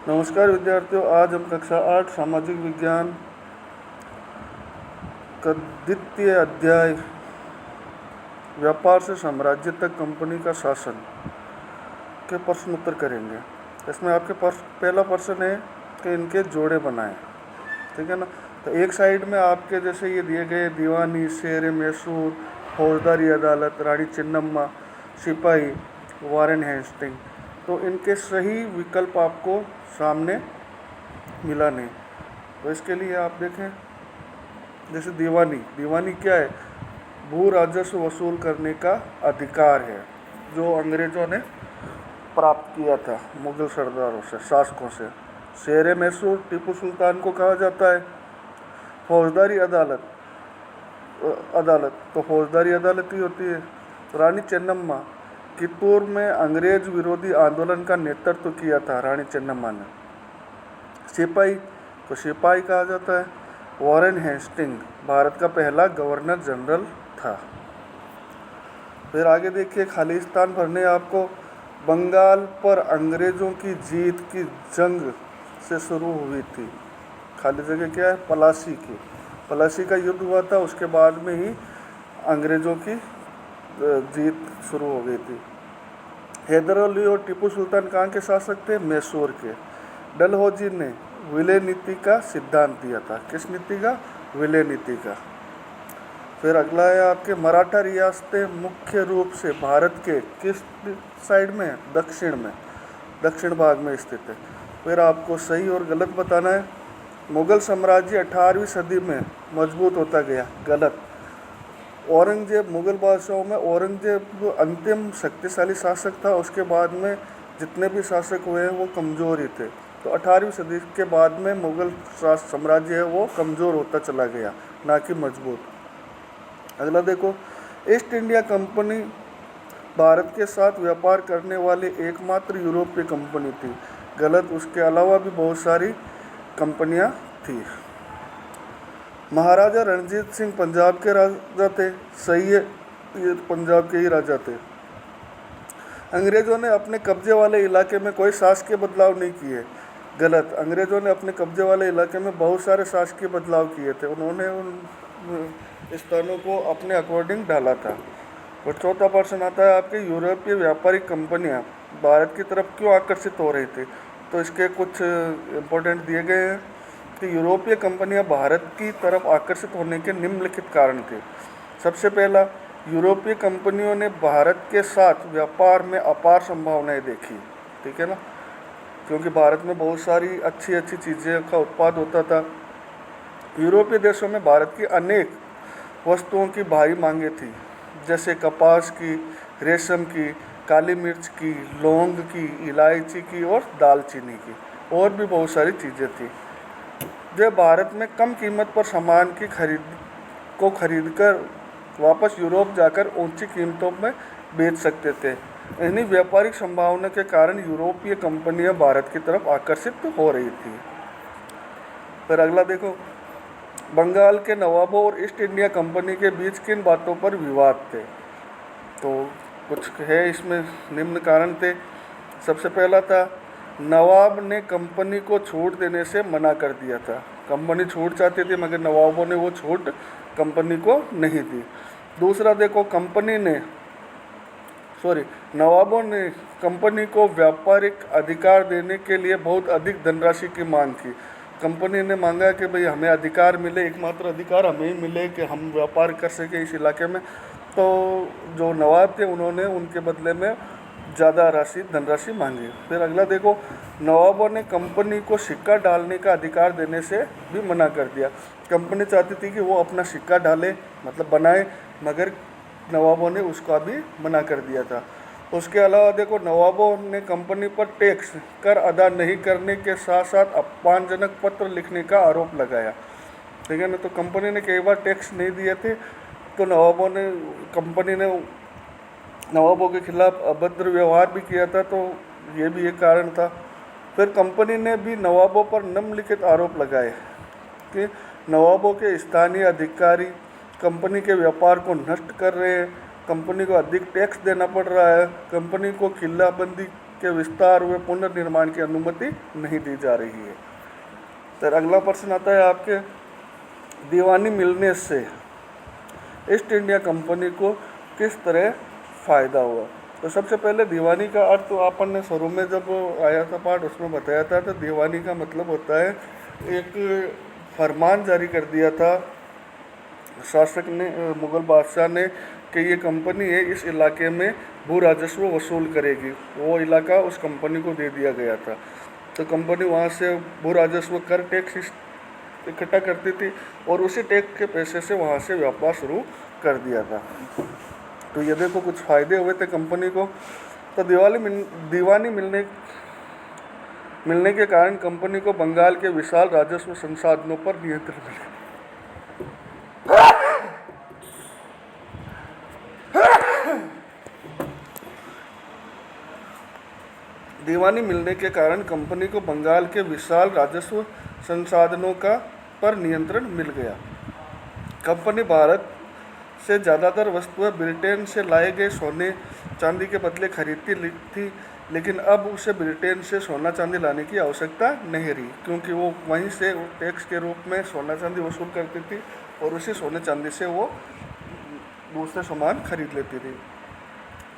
नमस्कार विद्यार्थियों, आज हम कक्षा 8 सामाजिक विज्ञान का द्वितीय अध्याय व्यापार से साम्राज्य तक कंपनी का शासन के प्रश्न उत्तर करेंगे। इसमें आपके पहला प्रश्न है कि इनके जोड़े बनाएं। ठीक है ना। तो एक साइड में आपके जैसे ये दिए गए दीवानी, शेर मैसूर, फौजदारी अदालत, रानी चिन्नम्मा, सिपाही, वारेन हेस्टिंग, तो इनके सही विकल्प आपको सामने मिला नहीं। तो इसके लिए आप देखें, जैसे दीवानी क्या है? भू राजस्व वसूल करने का अधिकार है जो अंग्रेजों ने प्राप्त किया था मुगल सरदारों से, शासकों से। शेर मैसूर टीपू सुल्तान को कहा जाता है। फौजदारी अदालत तो फौजदारी अदालत ही होती है। रानी चेन्नम्मा, कित्तूर में अंग्रेज विरोधी आंदोलन का नेतृत्व किया था रानी चेन्नम्मा ने। सिपाही को सिपाही कहा जाता है। वॉरेन हेस्टिंग भारत का पहला गवर्नर जनरल था। फिर आगे देखिए, खालिस्तान भरने आपको बंगाल पर अंग्रेजों की जीत की जंग से शुरू हुई थी। खाली जगह क्या है? पलासी का युद्ध हुआ था, उसके बाद में ही अंग्रेजों की जीत शुरू हो गई थी। हैदर अली और टीपू सुल्तान कहाँ के शासक थे? मैसूर के। डलहौजी ने विलय नीति का सिद्धांत दिया था। किस नीति का? विलय नीति का। फिर अगला है आपके मराठा रियासतें मुख्य रूप से भारत के किस साइड में? दक्षिण भाग में स्थित है। फिर आपको सही और गलत बताना है। मुगल साम्राज्य 18वीं सदी में मजबूत होता गया। गलत। औरंगजेब, मुगल बादशाहों में औरंगजेब जो अंतिम शक्तिशाली शासक था, उसके बाद में जितने भी शासक हुए हैं वो कमज़ोर ही थे। तो 18वीं सदी के बाद में मुगल साम्राज्य है वो कमज़ोर होता चला गया, ना कि मजबूत। अगला देखो, ईस्ट इंडिया कंपनी भारत के साथ व्यापार करने वाली एकमात्र यूरोपीय कंपनी थी। गलत। उसके अलावा भी बहुत सारी कंपनियां थी। महाराजा रणजीत सिंह पंजाब के राजा थे। सही है, ये पंजाब के ही राजा थे। अंग्रेजों ने अपने कब्जे वाले इलाके में कोई शासकीय बदलाव नहीं किए। गलत। अंग्रेजों ने अपने कब्जे वाले इलाके में बहुत सारे शासकीय बदलाव किए थे। उन्होंने उन स्थानों को अपने अकॉर्डिंग डाला था। और चौथा प्रश्न आता है आपके, यूरोपीय व्यापारिक कंपनियां भारत की तरफ क्यों आकर्षित हो रही थी? तो इसके कुछ इम्पोर्टेंट दिए गए हैं कि यूरोपीय कंपनियां भारत की तरफ आकर्षित होने के निम्नलिखित कारण थे। सबसे पहला, यूरोपीय कंपनियों ने भारत के साथ व्यापार में अपार संभावनाएं देखी। ठीक है ना, क्योंकि भारत में बहुत सारी अच्छी चीज़ें का उत्पाद होता था। यूरोपीय देशों में भारत की अनेक वस्तुओं की भारी मांगे थी, जैसे कपास की, रेशम की, काली मिर्च की, लौंग की, इलायची की और दालचीनी की, और भी बहुत सारी चीज़ें थी जो भारत में कम कीमत पर सामान की खरीदकर वापस यूरोप जाकर ऊंची कीमतों में बेच सकते थे। इन्हीं व्यापारिक संभावना के कारण यूरोपीय कंपनियां भारत की तरफ आकर्षित हो रही थी। फिर अगला देखो, बंगाल के नवाबों और ईस्ट इंडिया कंपनी के बीच किन बातों पर विवाद थे? तो कुछ है इसमें, निम्न कारण थे। सबसे पहला था, नवाब ने कंपनी को छूट देने से मना कर दिया था। कंपनी छूट चाहती थी मगर नवाबों ने वो छूट कंपनी को नहीं दी। दूसरा देखो, नवाबों ने कंपनी को व्यापारिक अधिकार देने के लिए बहुत अधिक धनराशि की मांग की। कंपनी ने मांगा कि भाई हमें अधिकार मिले, एकमात्र अधिकार हमें ही मिले कि हम व्यापार कर सकें इस इलाके में। तो जो नवाब थे उन्होंने उनके बदले में ज़्यादा धनराशि मांगी। फिर अगला देखो, नवाबों ने कंपनी को सिक्का डालने का अधिकार देने से भी मना कर दिया। कंपनी चाहती थी कि वो अपना सिक्का डाले, मतलब बनाए, मगर नवाबों ने उसका भी मना कर दिया था। उसके अलावा देखो, नवाबों ने कंपनी पर टैक्स कर अदा नहीं करने के साथ साथ अपमानजनक पत्र लिखने का आरोप लगाया। ठीक है ना, तो कंपनी ने कई बार टैक्स नहीं दिए थे, तो कंपनी ने नवाबों के खिलाफ अभद्र व्यवहार भी किया था, तो ये भी एक कारण था। फिर कंपनी ने भी नवाबों पर निम्नलिखित आरोप लगाए कि नवाबों के स्थानीय अधिकारी कंपनी के व्यापार को नष्ट कर रहे हैं, कंपनी को अधिक टैक्स देना पड़ रहा है, कंपनी को किलाबंदी के विस्तार व पुनर्निर्माण की अनुमति नहीं दी जा रही है। फिर अगला प्रश्न आता है आपके, दीवानी मिलने से ईस्ट इंडिया कंपनी को किस तरह फ़ायदा हुआ। तो सबसे पहले दीवानी का अर्थ तो अपन ने शुरू में जब आया था पाठ उसमें बताया था। तो दीवानी का मतलब होता है एक फरमान जारी कर दिया था शासक ने, मुग़ल बादशाह ने, कि ये कंपनी है इस इलाके में भू राजस्व वसूल करेगी। वो इलाका उस कंपनी को दे दिया गया था। तो कंपनी वहाँ से भू राजस्व कर टैक्स इकट्ठा करती थी और उसी टैक्स के पैसे से वहाँ से व्यापार शुरू कर दिया था। तो ये देखो कुछ फ़ायदे हुए थे कंपनी को। तो दीवानी मिलने के कारण कंपनी को बंगाल के विशाल राजस्व संसाधनों पर नियंत्रण मिला। दीवानी मिलने के कारण कंपनी को बंगाल के विशाल राजस्व संसाधनों पर नियंत्रण मिल गया। कंपनी भारत से ज़्यादातर वस्तुएं ब्रिटेन से लाए गए सोने चांदी के बदले खरीदती थी, लेकिन अब उसे ब्रिटेन से सोना चांदी लाने की आवश्यकता नहीं रही, क्योंकि वो वहीं से टैक्स के रूप में सोना चांदी वसूल करती थी और उसी सोने चांदी से वो दूसरे सामान खरीद लेती थी।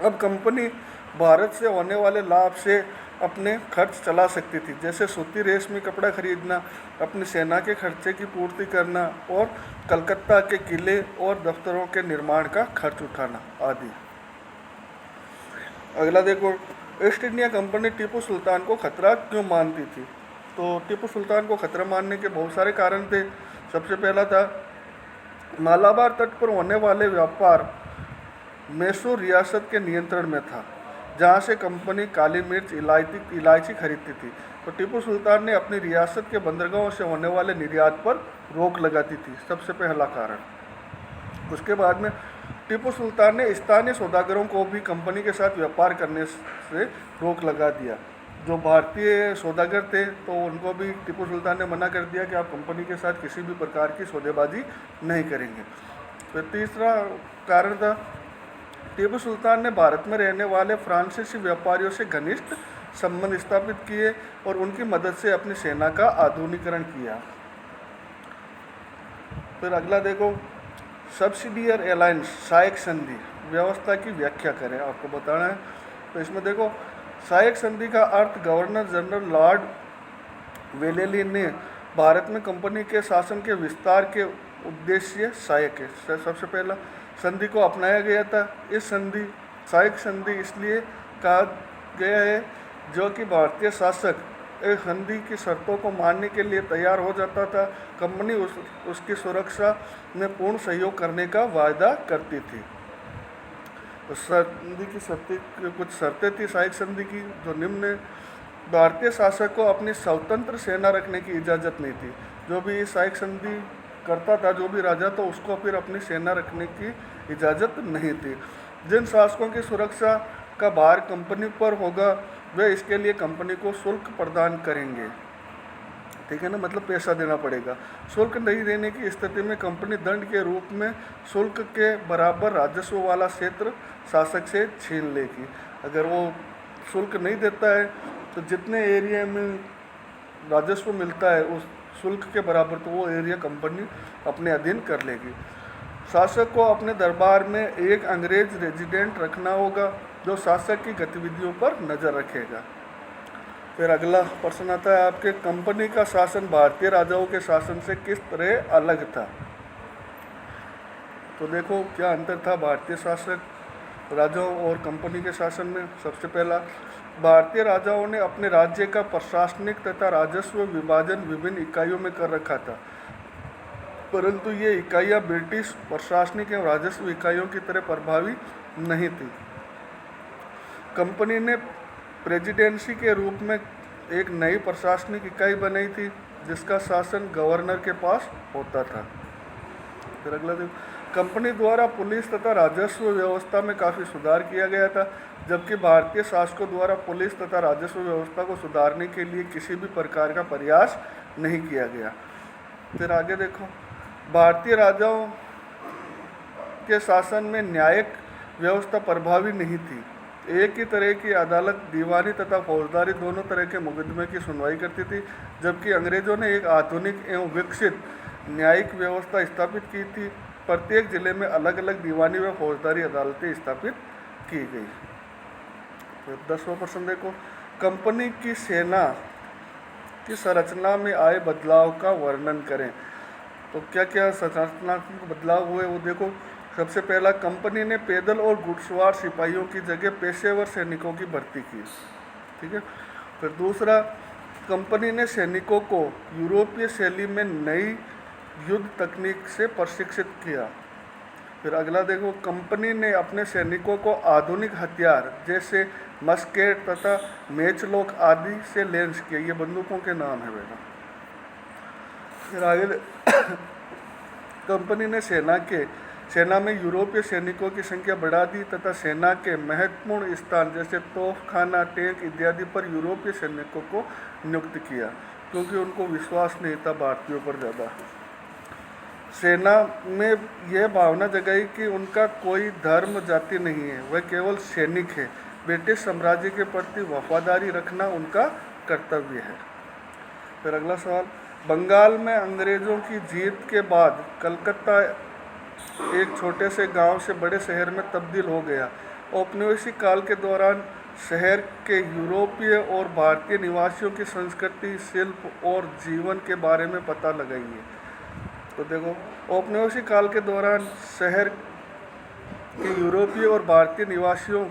अब कंपनी भारत से होने वाले लाभ से अपने खर्च चला सकती थी, जैसे सूती रेशमी कपड़ा खरीदना, अपनी सेना के खर्चे की पूर्ति करना और कलकत्ता के किले और दफ्तरों के निर्माण का खर्च उठाना आदि। अगला देखो, east India company Tipu Sultan को खतरा क्यों मानती थी। तो टीपू सुल्तान को खतरा मानने के बहुत सारे कारण थे। सबसे पहला था मालाबार तट पर होने वाले व्यापार मैसूर रियासत के नियंत्रण में था, जहाँ से कंपनी काली मिर्च इलायची खरीदती थी। तो टीपू सुल्तान ने अपनी रियासत के बंदरगाहों से होने वाले निर्यात पर रोक लगाती थी, सबसे पहला कारण। उसके बाद में टीपू सुल्तान ने स्थानीय सौदागरों को भी कंपनी के साथ व्यापार करने से रोक लगा दिया। जो भारतीय सौदागर थे तो उनको भी टीपू सुल्तान ने मना कर दिया कि आप कंपनी के साथ किसी भी प्रकार की सौदेबाजी नहीं करेंगे। फिर तीसरा कारण था, टीपू सुल्तान ने भारत में रहने वाले फ्रांसीसी व्यापारियों से घनिष्ठ संबंध स्थापित किए और उनकी मदद से अपनी सेना का आधुनिकीकरण किया। फिर अगला देखो, सब्सिडियर अलायंस सहायक संधि व्यवस्था की व्याख्या करें, आपको बताना है। तो इसमें देखो, सहायक संधि का अर्थ गवर्नर जनरल लॉर्ड वेलेली ने भारत में कंपनी के शासन के विस्तार के उद्देश्य सहायक है। सबसे पहला संधि को अपनाया गया था। इस संधि सहायक संधि इसलिए कहा गया है जो कि भारतीय शासक एक संधि की शर्तों को मानने के लिए तैयार हो जाता था। कंपनी उसकी सुरक्षा में पूर्ण सहयोग करने का वायदा करती थी। तो संधि की कुछ शर्तें थी सहायक संधि की जो निम्न है। भारतीय शासक को अपनी स्वतंत्र सेना रखने की इजाज़त नहीं थी। जो भी सहायक संधि करता था, जो भी राजा, तो उसको फिर अपनी सेना रखने की इजाज़त नहीं थी। जिन शासकों की सुरक्षा का भार कंपनी पर होगा वे इसके लिए कंपनी को शुल्क प्रदान करेंगे। ठीक है ना, मतलब पैसा देना पड़ेगा। शुल्क नहीं देने की स्थिति में कंपनी दंड के रूप में शुल्क के बराबर राजस्व वाला क्षेत्र शासक से छीन लेगी। अगर वो शुल्क नहीं देता है तो जितने एरिया में राजस्व मिलता है उस शुल्क के बराबर तो वो एरिया कंपनी अपने अधीन कर लेगी। शासक को अपने दरबार में एक अंग्रेज रेजिडेंट रखना होगा जो शासक की गतिविधियों पर नज़र रखेगा। फिर अगला प्रश्न आता है आपके, कंपनी का शासन भारतीय राजाओं के शासन से किस तरह अलग था। तो देखो क्या अंतर था भारतीय शासक राजाओं और कंपनी के शासन में। सबसे पहला, भारतीय राजाओं ने अपने राज्य का प्रशासनिक तथा राजस्व विभाजन विभिन्न इकाइयों में कर रखा था, परंतु ये इकाइयाँ ब्रिटिश प्रशासनिक एवं राजस्व इकाइयों की तरह प्रभावी नहीं थी। कंपनी ने प्रेसिडेंसी के रूप में एक नई प्रशासनिक इकाई बनाई थी जिसका शासन गवर्नर के पास होता था। फिर अगला दिन, कंपनी द्वारा पुलिस तथा राजस्व व्यवस्था में काफ़ी सुधार किया गया था, जबकि भारतीय शासकों द्वारा पुलिस तथा राजस्व व्यवस्था को सुधारने के लिए किसी भी प्रकार का प्रयास नहीं किया गया। फिर आगे देखो, भारतीय राजाओं के शासन में न्यायिक व्यवस्था प्रभावी नहीं थी। एक ही तरह की अदालत दीवानी तथा फौजदारी दोनों तरह के मुकदमे की सुनवाई करती थी, जबकि अंग्रेजों ने एक आधुनिक एवं विकसित न्यायिक व्यवस्था स्थापित की थी। प्रत्येक जिले में अलग अलग दीवानी व फौजदारी अदालतें स्थापित की गई। तो 10वां प्रश्न देखो, कंपनी की सेना की संरचना में आए बदलाव का वर्णन करें। तो क्या क्या संरचनात्मक बदलाव हुए वो देखो। सबसे पहला, कंपनी ने पैदल और घुड़सवार सिपाहियों की जगह पेशेवर सैनिकों की भर्ती की। ठीक है। फिर दूसरा, कंपनी ने सैनिकों को यूरोपीय शैली में नई युद्ध तकनीक से प्रशिक्षित किया। फिर अगला देखो, कंपनी ने अपने सैनिकों को आधुनिक हथियार जैसे मस्केट तथा मैचलॉक आदि से लैस किया। ये बंदूकों के नाम है बेटा। फिर आगे कंपनी ने सेना में यूरोपीय सैनिकों की संख्या बढ़ा दी तथा सेना के महत्वपूर्ण स्थान जैसे तोपखाना, टैंक इत्यादि पर यूरोपीय सैनिकों को नियुक्त किया, क्योंकि उनको विश्वास नहीं था भारतीयों पर ज़्यादा। सेना में यह भावना जगाई कि उनका कोई धर्म जाति नहीं है, वह केवल सैनिक है। ब्रिटिश साम्राज्य के प्रति वफादारी रखना उनका कर्तव्य है। फिर अगला सवाल, बंगाल में अंग्रेज़ों की जीत के बाद कलकत्ता एक छोटे से गांव से बड़े शहर में तब्दील हो गया। औपनिवेशिक काल के दौरान शहर के यूरोपीय और भारतीय निवासियों की संस्कृति, शिल्प और जीवन के बारे में पता लगाइए। तो देखो, औपनिवेशिक काल के दौरान शहर के यूरोपीय और भारतीय निवासियों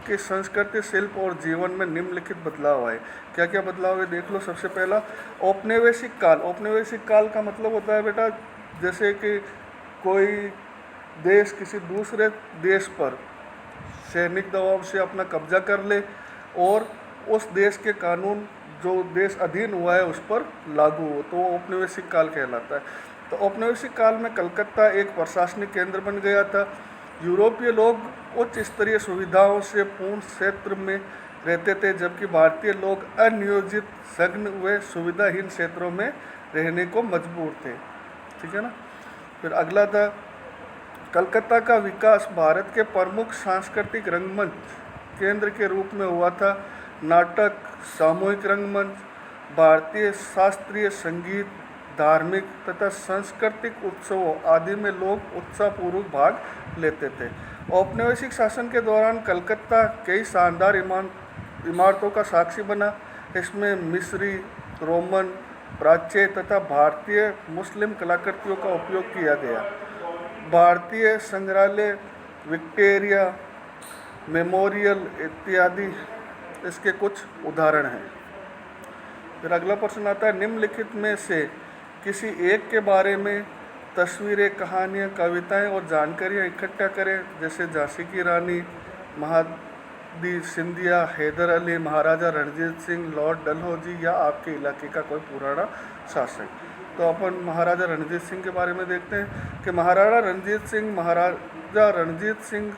की संस्कृति, शिल्प और जीवन में निम्नलिखित बदलाव आए। क्या क्या बदलाव है देख लो। सबसे पहला, औपनिवेशिक काल। औपनिवेशिक काल का मतलब होता है बेटा, जैसे कि कोई देश किसी दूसरे देश पर सैनिक दबाव से अपना कब्जा कर ले और उस देश के कानून जो देश अधीन हुआ है उस पर लागू हो, तो वो औपनिवेशिक काल कहलाता है। तो औपनिवेशिक काल में कलकत्ता एक प्रशासनिक केंद्र बन गया था। यूरोपीय लोग उच्च स्तरीय सुविधाओं से पूर्ण क्षेत्र में रहते थे, जबकि भारतीय लोग अनियोजित, सघन व सुविधाहीन क्षेत्रों में रहने को मजबूर थे। ठीक है ना। फिर अगला था, कलकत्ता का विकास भारत के प्रमुख सांस्कृतिक रंगमंच केंद्र के रूप में हुआ था। नाटक, सामूहिक रंगमंच, भारतीय शास्त्रीय संगीत, धार्मिक तथा सांस्कृतिक उत्सवों आदि में लोग उत्साहपूर्वक भाग लेते थे। औपनिवेशिक शासन के दौरान कलकत्ता कई शानदार इमारतों का साक्षी बना। इसमें मिस्री, रोमन, प्राच्य तथा भारतीय मुस्लिम कलाकृतियों का उपयोग किया गया। भारतीय संग्रहालय, विक्टोरिया मेमोरियल इत्यादि इसके कुछ उदाहरण हैं। फिर अगला प्रश्न आता है, निम्नलिखित में से किसी एक के बारे में तस्वीरें, कहानियाँ, कविताएं और जानकारियाँ इकट्ठा करें। जैसे झांसी की रानी, महादी सिंधिया, हैदर अली, महाराजा रणजीत सिंह, लॉर्ड डलहौजी या आपके इलाके का कोई पुराना शासक। तो अपन महाराजा रणजीत सिंह के बारे में देखते हैं कि महाराजा रणजीत सिंह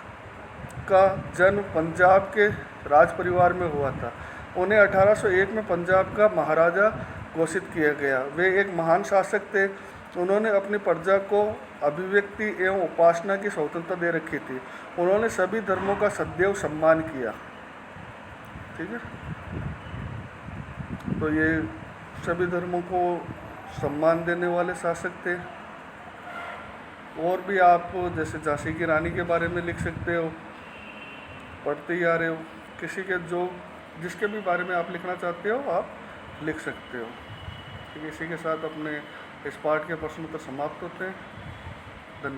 का जन्म पंजाब के राज परिवार में हुआ था। उन्हें 1801 में पंजाब का महाराजा घोषित किया गया। वे एक महान शासक थे। उन्होंने अपनी प्रजा को अभिव्यक्ति एवं उपासना की स्वतंत्रता दे रखी थी। उन्होंने सभी धर्मों का सदैव सम्मान किया। ठीक है। तो ये सभी धर्मों को सम्मान देने वाले शासक थे। और भी आप जैसे झांसी की रानी के बारे में लिख सकते हो, पढ़ते ही आ रहे हो। किसी के जिसके भी बारे में आप लिखना चाहते हो आप लिख सकते हो। ठीक है। इसी के साथ अपने इस पाठ के प्रश्न उत्तर समाप्त होते हैं।